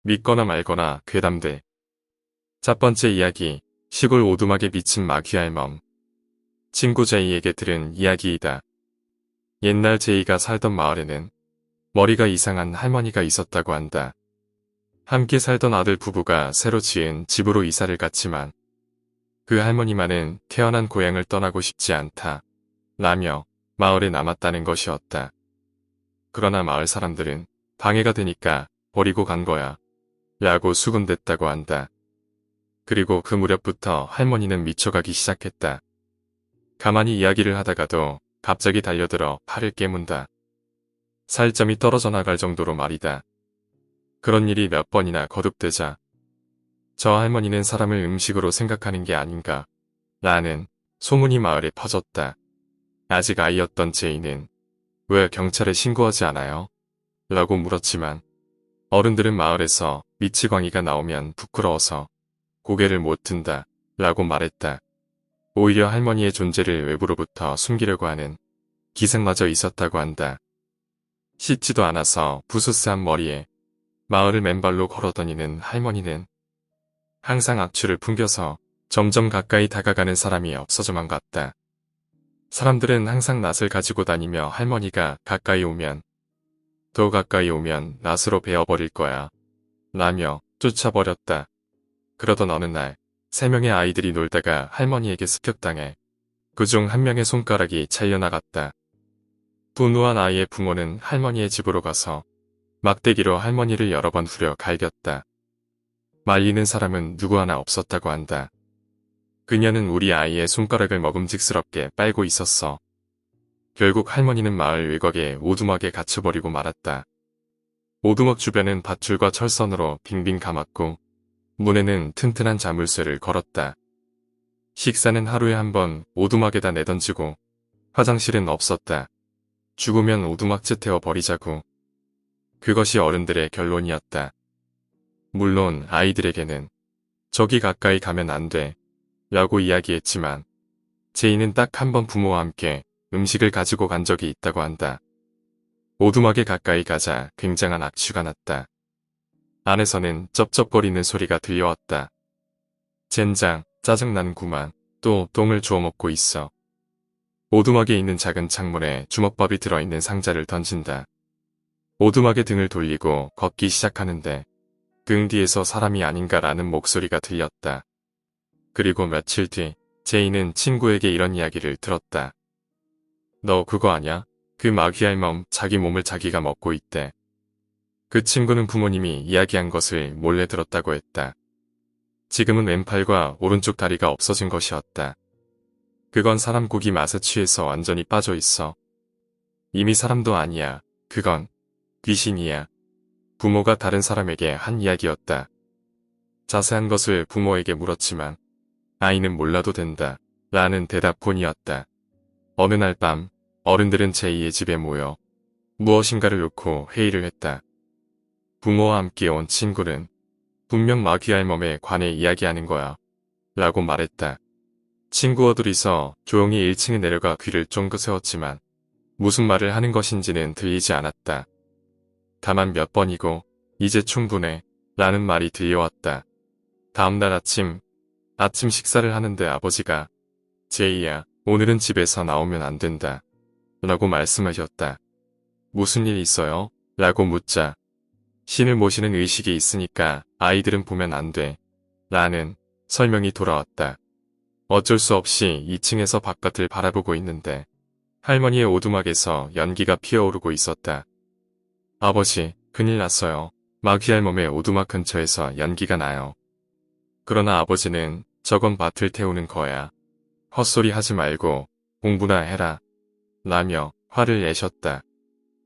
믿거나 말거나 괴담들. 첫 번째 이야기, 시골 오두막에 미친 마귀알멈. 친구 제이에게 들은 이야기이다. 옛날 제이가 살던 마을에는 머리가 이상한 할머니가 있었다고 한다. 함께 살던 아들 부부가 새로 지은 집으로 이사를 갔지만 그 할머니만은 태어난 고향을 떠나고 싶지 않다 라며 마을에 남았다는 것이었다. 그러나 마을 사람들은 방해가 되니까 버리고 간 거야 라고 수군댔다고 한다. 그리고 그 무렵부터 할머니는 미쳐가기 시작했다. 가만히 이야기를 하다가도 갑자기 달려들어 팔을 깨문다. 살점이 떨어져 나갈 정도로 말이다. 그런 일이 몇 번이나 거듭되자 저 할머니는 사람을 음식으로 생각하는 게 아닌가 라는 소문이 마을에 퍼졌다. 아직 아이였던 제이는 왜 경찰에 신고하지 않아요? 라고 물었지만 어른들은 마을에서 미치광이가 나오면 부끄러워서 고개를 못 든다 라고 말했다. 오히려 할머니의 존재를 외부로부터 숨기려고 하는 기색마저 있었다고 한다. 씻지도 않아서 부스스한 머리에 마을을 맨발로 걸어다니는 할머니는 항상 악취를 풍겨서 점점 가까이 다가가는 사람이 없어져만 갔다. 사람들은 항상 낫을 가지고 다니며 할머니가 가까이 오면 더 가까이 오면 낫으로 베어버릴 거야 라며 쫓아버렸다. 그러던 어느 날 3명의 아이들이 놀다가 할머니에게 습격당해 그중 한 명의 손가락이 잘려나갔다. 분노한 아이의 부모는 할머니의 집으로 가서 막대기로 할머니를 여러 번 후려 갈겼다. 말리는 사람은 누구 하나 없었다고 한다. 그녀는 우리 아이의 손가락을 먹음직스럽게 빨고 있었어. 결국 할머니는 마을 외곽의 오두막에 갇혀버리고 말았다. 오두막 주변은 밧줄과 철선으로 빙빙 감았고 문에는 튼튼한 자물쇠를 걸었다. 식사는 하루에 한 번 오두막에다 내던지고 화장실은 없었다. 죽으면 오두막째 태워 버리자고. 그것이 어른들의 결론이었다. 물론 아이들에게는 저기 가까이 가면 안 돼 라고 이야기했지만 제이는 딱 한 번 부모와 함께 음식을 가지고 간 적이 있다고 한다. 오두막에 가까이 가자 굉장한 악취가 났다. 안에서는 쩝쩝거리는 소리가 들려왔다. 젠장, 짜증나는구만. 또 똥을 주워 먹고 있어. 오두막에 있는 작은 창문에 주먹밥이 들어있는 상자를 던진다. 오두막에 등을 돌리고 걷기 시작하는데 등 뒤에서 사람이 아닌가라는 목소리가 들렸다. 그리고 며칠 뒤 제이는 친구에게 이런 이야기를 들었다. 너 그거 아냐? 그 마귀알멈 자기 몸을 자기가 먹고 있대. 그 친구는 부모님이 이야기한 것을 몰래 들었다고 했다. 지금은 왼팔과 오른쪽 다리가 없어진 것이었다. 그건 사람 고기 맛에 취해서 완전히 빠져 있어. 이미 사람도 아니야. 그건 귀신이야. 부모가 다른 사람에게 한 이야기였다. 자세한 것을 부모에게 물었지만 아이는 몰라도 된다 라는 대답뿐이었다. 어느 날 밤 어른들은 제이의 집에 모여 무엇인가를 놓고 회의를 했다. 부모와 함께 온 친구는 분명 마귀알멈에 관해 이야기하는 거야 라고 말했다. 친구와 둘이서 조용히 1층에 내려가 귀를 쫑긋 세웠지만 무슨 말을 하는 것인지는 들리지 않았다. 다만 몇 번이고 이제 충분해 라는 말이 들려왔다. 다음날 아침 식사를 하는데 아버지가 제이야, 오늘은 집에서 나오면 안 된다 라고 말씀하셨다. 무슨 일 있어요? 라고 묻자 신을 모시는 의식이 있으니까 아이들은 보면 안 돼 라는 설명이 돌아왔다. 어쩔 수 없이 2층에서 바깥을 바라보고 있는데 할머니의 오두막에서 연기가 피어오르고 있었다. 아버지, 큰일 났어요. 마귀알몸의 오두막 근처에서 연기가 나요. 그러나 아버지는 저건 밭을 태우는 거야. 헛소리 하지 말고 공부나 해라 라며 화를 내셨다.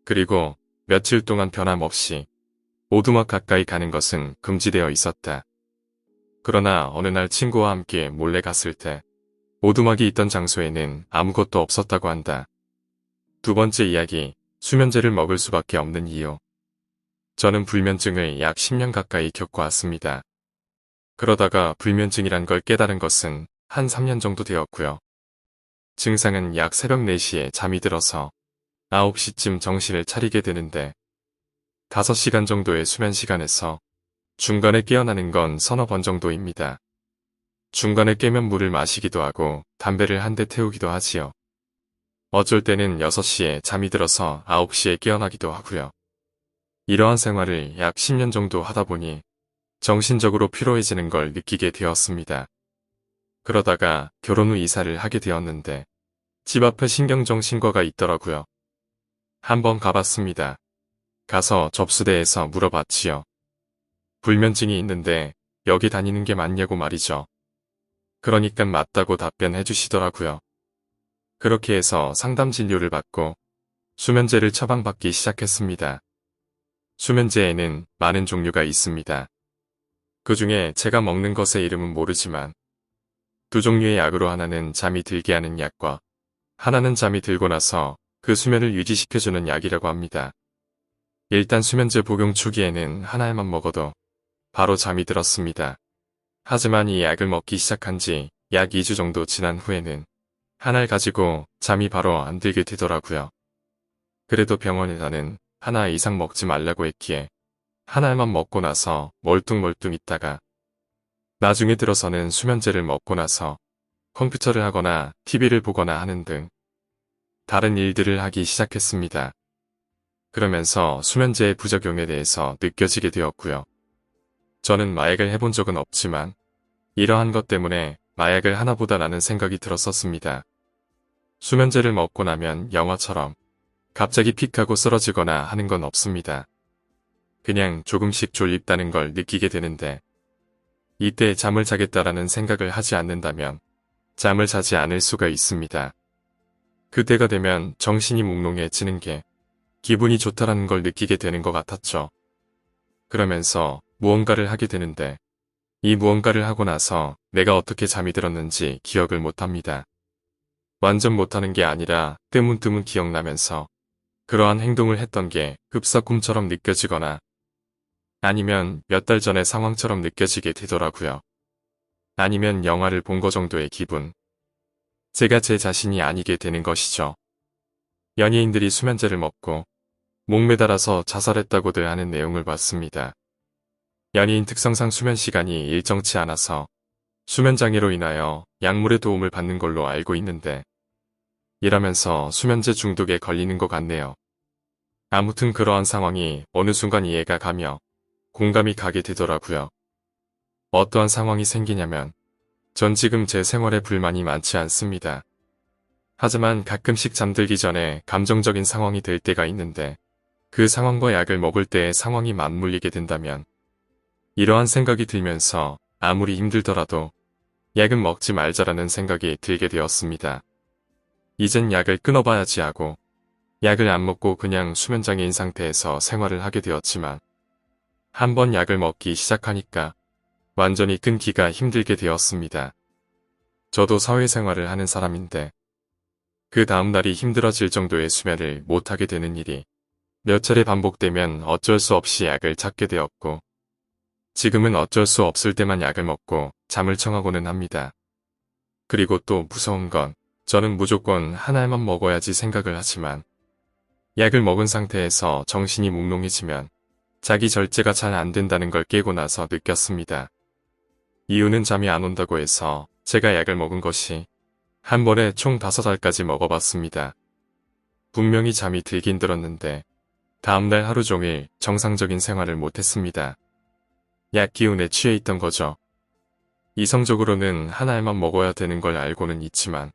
그리고 며칠 동안 변함없이 오두막 가까이 가는 것은 금지되어 있었다. 그러나 어느 날 친구와 함께 몰래 갔을 때 오두막이 있던 장소에는 아무것도 없었다고 한다. 두 번째 이야기, 수면제를 먹을 수밖에 없는 이유. 저는 불면증을 약 10년 가까이 겪어왔습니다. 그러다가 불면증이란 걸 깨달은 것은 한 3년 정도 되었고요. 증상은 약 새벽 4시에 잠이 들어서 9시쯤 정신을 차리게 되는데 5시간 정도의 수면 시간에서 중간에 깨어나는 건 서너 번 정도입니다. 중간에 깨면 물을 마시기도 하고 담배를 한 대 태우기도 하지요. 어쩔 때는 6시에 잠이 들어서 9시에 깨어나기도 하고요. 이러한 생활을 약 10년 정도 하다 보니 정신적으로 피로해지는 걸 느끼게 되었습니다. 그러다가 결혼 후 이사를 하게 되었는데 집 앞에 신경정신과가 있더라고요. 한번 가봤습니다. 가서 접수대에서 물어봤지요. 불면증이 있는데 여기 다니는 게 맞냐고 말이죠. 그러니까 맞다고 답변해 주시더라고요. 그렇게 해서 상담 진료를 받고 수면제를 처방받기 시작했습니다. 수면제에는 많은 종류가 있습니다. 그 중에 제가 먹는 것의 이름은 모르지만 두 종류의 약으로 하나는 잠이 들게 하는 약과 하나는 잠이 들고 나서 그 수면을 유지시켜주는 약이라고 합니다. 일단 수면제 복용 초기에는 하나만 먹어도 바로 잠이 들었습니다. 하지만 이 약을 먹기 시작한 지 약 2주 정도 지난 후에는 하나를 가지고 잠이 바로 안 들게 되더라고요. 그래도 병원에서는 하나 이상 먹지 말라고 했기에 하나만 먹고 나서 멀뚱멀뚱 있다가 나중에 들어서는 수면제를 먹고 나서 컴퓨터를 하거나 TV를 보거나 하는 등 다른 일들을 하기 시작했습니다. 그러면서 수면제의 부작용에 대해서 느껴지게 되었고요. 저는 마약을 해본 적은 없지만 이러한 것 때문에 마약을 하나보다라는 생각이 들었었습니다. 수면제를 먹고 나면 영화처럼 갑자기 픽 하고 쓰러지거나 하는 건 없습니다. 그냥 조금씩 졸립다는 걸 느끼게 되는데 이때 잠을 자겠다라는 생각을 하지 않는다면 잠을 자지 않을 수가 있습니다. 그때가 되면 정신이 몽롱해지는 게 기분이 좋다라는 걸 느끼게 되는 것 같았죠. 그러면서 무언가를 하게 되는데 이 무언가를 하고 나서 내가 어떻게 잠이 들었는지 기억을 못합니다. 완전 못하는 게 아니라 뜨문뜨문 기억나면서 그러한 행동을 했던 게 흡사 꿈처럼 느껴지거나 아니면 몇 달 전의 상황처럼 느껴지게 되더라고요. 아니면 영화를 본 거 정도의 기분. 제가 제 자신이 아니게 되는 것이죠. 연예인들이 수면제를 먹고 목매달아서 자살했다고들 하는 내용을 봤습니다. 연예인 특성상 수면 시간이 일정치 않아서 수면장애로 인하여 약물의 도움을 받는 걸로 알고 있는데 이러면서 수면제 중독에 걸리는 것 같네요. 아무튼 그러한 상황이 어느 순간 이해가 가며 공감이 가게 되더라고요. 어떠한 상황이 생기냐면 전 지금 제 생활에 불만이 많지 않습니다. 하지만 가끔씩 잠들기 전에 감정적인 상황이 될 때가 있는데 그 상황과 약을 먹을 때의 상황이 맞물리게 된다면 이러한 생각이 들면서 아무리 힘들더라도 약은 먹지 말자라는 생각이 들게 되었습니다. 이젠 약을 끊어봐야지 하고 약을 안 먹고 그냥 수면장애인 상태에서 생활을 하게 되었지만 한번 약을 먹기 시작하니까 완전히 끊기가 힘들게 되었습니다. 저도 사회생활을 하는 사람인데 그 다음날이 힘들어질 정도의 수면을 못하게 되는 일이 몇 차례 반복되면 어쩔 수 없이 약을 찾게 되었고 지금은 어쩔 수 없을 때만 약을 먹고 잠을 청하고는 합니다. 그리고 또 무서운 건 저는 무조건 하나만 먹어야지 생각을 하지만 약을 먹은 상태에서 정신이 몽롱해지면 자기 절제가 잘 안 된다는 걸 깨고 나서 느꼈습니다. 이유는 잠이 안 온다고 해서 제가 약을 먹은 것이 한 번에 총 5알까지 먹어봤습니다. 분명히 잠이 들긴 들었는데 다음날 하루 종일 정상적인 생활을 못했습니다. 약 기운에 취해 있던 거죠. 이성적으로는 하나알만 먹어야 되는 걸 알고는 있지만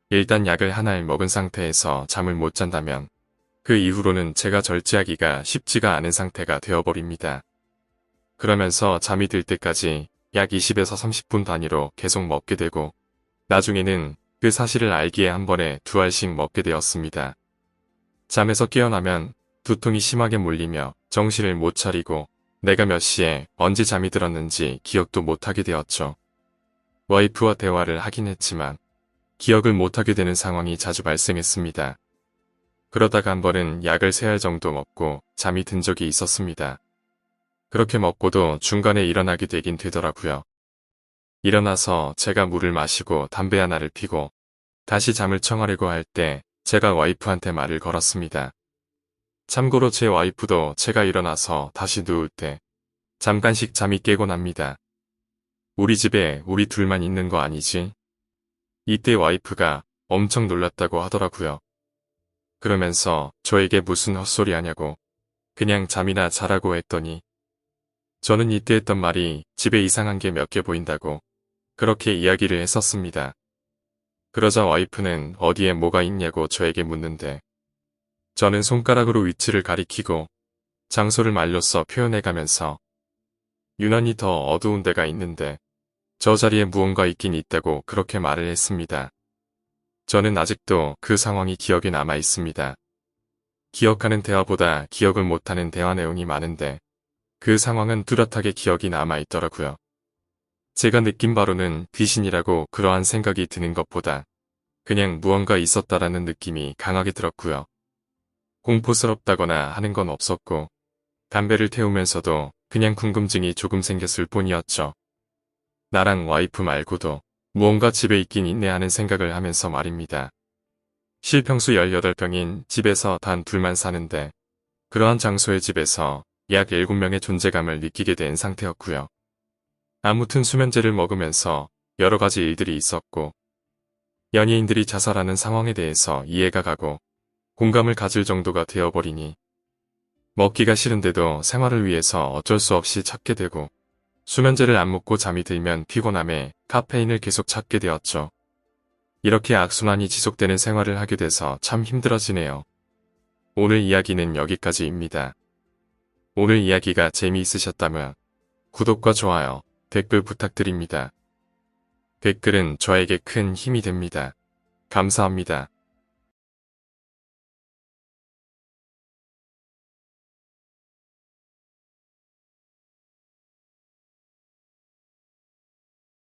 일단 약을 하나알 먹은 상태에서 잠을 못 잔다면 그 이후로는 제가 절제하기가 쉽지가 않은 상태가 되어버립니다. 그러면서 잠이 들 때까지 약 20에서 30분 단위로 계속 먹게 되고 나중에는 그 사실을 알기에 한 번에 2알씩 먹게 되었습니다. 잠에서 깨어나면 두통이 심하게 몰리며 정신을 못 차리고 내가 몇 시에 언제 잠이 들었는지 기억도 못하게 되었죠. 와이프와 대화를 하긴 했지만 기억을 못하게 되는 상황이 자주 발생했습니다. 그러다가 한 번은 약을 3알 정도 먹고 잠이 든 적이 있었습니다. 그렇게 먹고도 중간에 일어나게 되긴 되더라고요. 일어나서 제가 물을 마시고 담배 하나를 피고 다시 잠을 청하려고 할 때 제가 와이프한테 말을 걸었습니다. 참고로 제 와이프도 제가 일어나서 다시 누울 때 잠깐씩 잠이 깨곤 합니다. 우리 집에 우리 둘만 있는 거 아니지? 이때 와이프가 엄청 놀랐다고 하더라고요. 그러면서 저에게 무슨 헛소리 하냐고 그냥 잠이나 자라고 했더니 저는 이때 했던 말이 집에 이상한 게 몇 개 보인다고 그렇게 이야기를 했었습니다. 그러자 와이프는 어디에 뭐가 있냐고 저에게 묻는데 저는 손가락으로 위치를 가리키고 장소를 말로써 표현해가면서 유난히 더 어두운 데가 있는데 저 자리에 무언가 있긴 있다고 그렇게 말을 했습니다. 저는 아직도 그 상황이 기억에 남아 있습니다. 기억하는 대화보다 기억을 못하는 대화 내용이 많은데 그 상황은 뚜렷하게 기억이 남아 있더라고요. 제가 느낀 바로는 귀신이라고 그러한 생각이 드는 것보다 그냥 무언가 있었다라는 느낌이 강하게 들었고요. 공포스럽다거나 하는 건 없었고 담배를 태우면서도 그냥 궁금증이 조금 생겼을 뿐이었죠. 나랑 와이프 말고도 무언가 집에 있긴 있네 하는 생각을 하면서 말입니다. 실평수 18평인 집에서 단 둘만 사는데 그러한 장소의 집에서 약 7명의 존재감을 느끼게 된 상태였고요. 아무튼 수면제를 먹으면서 여러 가지 일들이 있었고 연예인들이 자살하는 상황에 대해서 이해가 가고 공감을 가질 정도가 되어버리니 먹기가 싫은데도 생활을 위해서 어쩔 수 없이 찾게 되고 수면제를 안 먹고 잠이 들면 피곤함에 카페인을 계속 찾게 되었죠. 이렇게 악순환이 지속되는 생활을 하게 돼서 참 힘들어지네요. 오늘 이야기는 여기까지입니다. 오늘 이야기가 재미있으셨다면 구독과 좋아요, 댓글 부탁드립니다. 댓글은 저에게 큰 힘이 됩니다. 감사합니다.